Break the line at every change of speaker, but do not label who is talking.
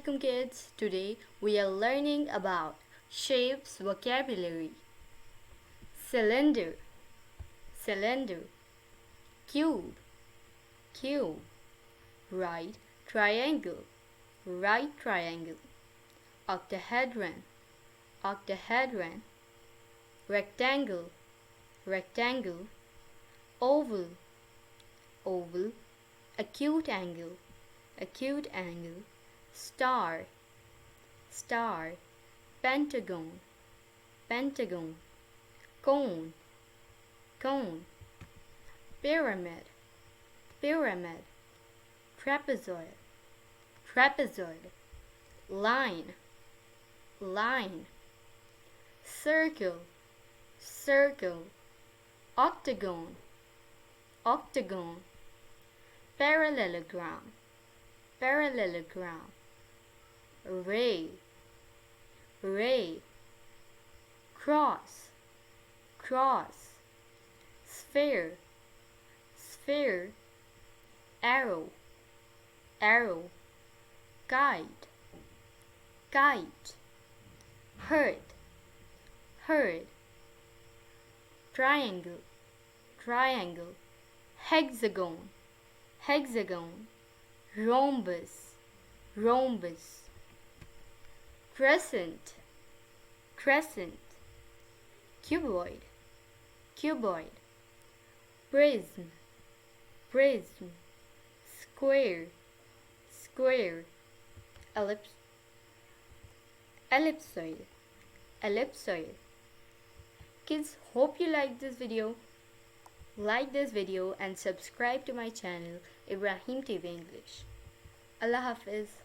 Assalamualaikum kids. Today we are learning about shapes vocabulary. Cylinder, cylinder. Cube, cube. Right triangle, right triangle. Octahedron, octahedron. Rectangle, rectangle. Oval, oval. Acute angle, acute angle. Star, star. Pentagon, pentagon. Cone, cone. Pyramid, pyramid. Trapezoid, trapezoid. Line, line. Circle, circle. Octagon, octagon. Parallelogram, parallelogram. Ray, ray. Cross, cross. Sphere, sphere. Arrow, arrow. Kite, kite. Herd, herd. Triangle, triangle. Hexagon, hexagon. Rhombus, rhombus. Crescent, crescent. Cuboid, cuboid. Prism, prism. Square, square. Ellipsoid, ellipsoid. Kids, hope you like this video. Like this video and subscribe to my channel Ibrahim TV English. Allah Hafiz.